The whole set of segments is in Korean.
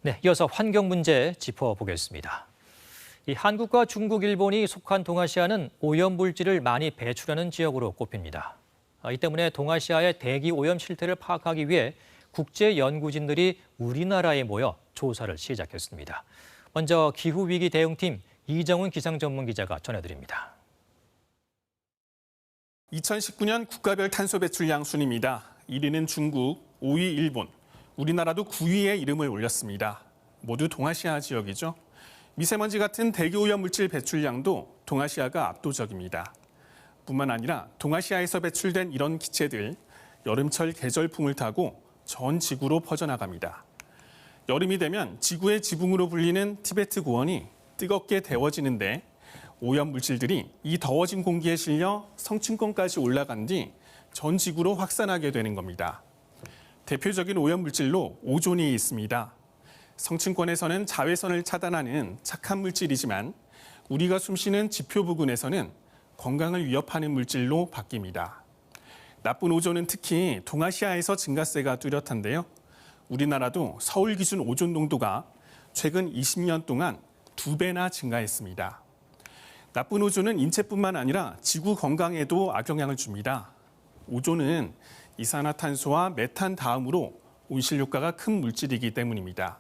네, 이어서 환경 문제 짚어보겠습니다. 이 한국과 중국, 일본이 속한 동아시아는 오염물질을 많이 배출하는 지역으로 꼽힙니다. 이 때문에 동아시아의 대기 오염 실태를 파악하기 위해 국제 연구진들이 우리나라에 모여 조사를 시작했습니다. 먼저 기후위기 대응팀 이정훈 기상전문기자가 전해드립니다. 2019년 국가별 탄소 배출량 순입니다. 1위는 중국, 5위 일본, 우리나라도 9위에 이름을 올렸습니다. 모두 동아시아 지역이죠. 미세먼지 같은 대기오염 물질 배출량도 동아시아가 압도적입니다. 뿐만 아니라 동아시아에서 배출된 이런 기체들, 여름철 계절풍을 타고 전 지구로 퍼져나갑니다. 여름이 되면 지구의 지붕으로 불리는 티베트 고원이 뜨겁게 데워지는데 오염 물질들이 이 더워진 공기에 실려 성층권까지 올라간 뒤 전 지구로 확산하게 되는 겁니다. 대표적인 오염 물질로 오존이 있습니다. 성층권에서는 자외선을 차단하는 착한 물질이지만 우리가 숨쉬는 지표 부근에서는 건강을 위협하는 물질로 바뀝니다. 나쁜 오존은 특히 동아시아에서 증가세가 뚜렷한데요. 우리나라도 서울 기준 오존 농도가 최근 20년 동안 2배나 증가했습니다. 나쁜 오존은 인체뿐만 아니라 지구 건강에도 악영향을 줍니다. 오존은 이산화탄소와 메탄 다음으로 온실 효과가 큰 물질이기 때문입니다.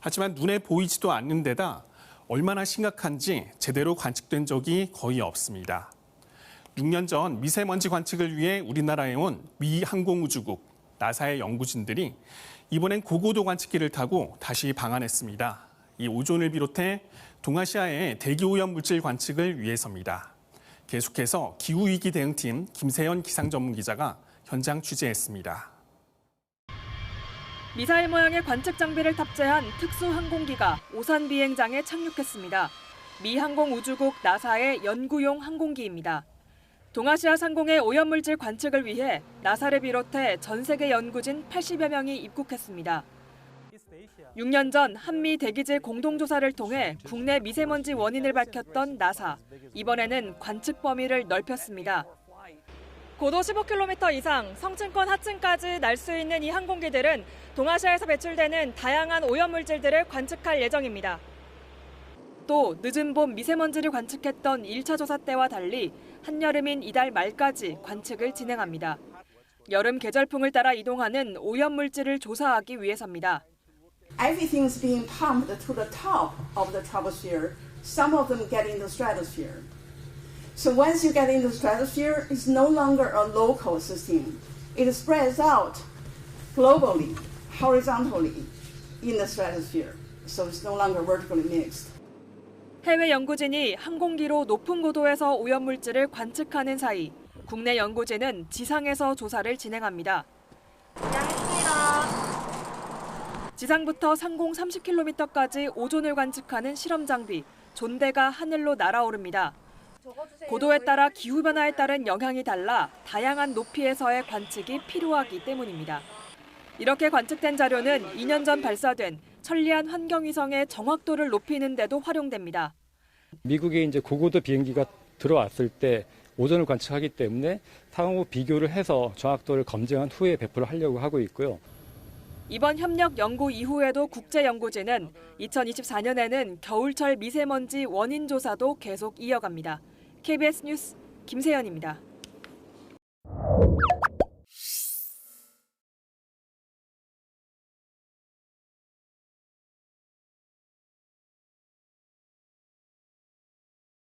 하지만 눈에 보이지도 않는 데다 얼마나 심각한지 제대로 관측된 적이 거의 없습니다. 6년 전 미세먼지 관측을 위해 우리나라에 온 미 항공우주국 나사의 연구진들이 이번엔 고고도 관측기를 타고 다시 방한했습니다. 이 오존을 비롯해 동아시아의 대기오염 물질 관측을 위해서입니다. 계속해서 기후위기 대응팀 김세연 기상전문기자가 현장 취재했습니다. 미사일 모양의 관측 장비를 탑재한 특수 항공기가 오산 비행장에 착륙했습니다. 미 항공우주국 나사의 연구용 항공기입니다. 동아시아 상공의 오염물질 관측을 위해 나사를 비롯해 전 세계 연구진 80여 명이 입국했습니다. 6년 전 한미 대기질 공동조사를 통해 국내 미세먼지 원인을 밝혔던 나사. 이번에는 관측 범위를 넓혔습니다. 고도 15km 이상, 성층권 하층까지 날 수 있는 이 항공기들은 동아시아에서 배출되는 다양한 오염물질들을 관측할 예정입니다. 또 늦은 봄 미세먼지를 관측했던 1차 조사 때와 달리 한여름인 이달 말까지 관측을 진행합니다. 여름 계절풍을 따라 이동하는 오염물질을 조사하기 위해서입니다. Everything is being pumped to the top of the troposphere. Some of them get in the stratosphere. So once you get in the stratosphere, it's no longer a local system. It spreads out globally, horizontally in the stratosphere. So it's no longer vertically mixed. 해외 연구진이 항공기로 높은 고도에서 오염물질을 관측하는 사이 국내 연구진은 지상에서 조사를 진행합니다. 지상부터 상공 30km까지 오존을 관측하는 실험 장비, 존대가 하늘로 날아오릅니다. 고도에 따라 기후변화에 따른 영향이 달라 다양한 높이에서의 관측이 필요하기 때문입니다. 이렇게 관측된 자료는 2년 전 발사된 천리안 환경위성의 정확도를 높이는 데도 활용됩니다. 미국에 이제 고고도 비행기가 들어왔을 때 오존을 관측하기 때문에 상호 비교를 해서 정확도를 검증한 후에 배포를 하려고 하고 있고요. 이번 협력 연구 이후에도 국제연구진은 2024년에는 겨울철 미세먼지 원인 조사도 계속 이어갑니다. KBS 뉴스 김세연입니다.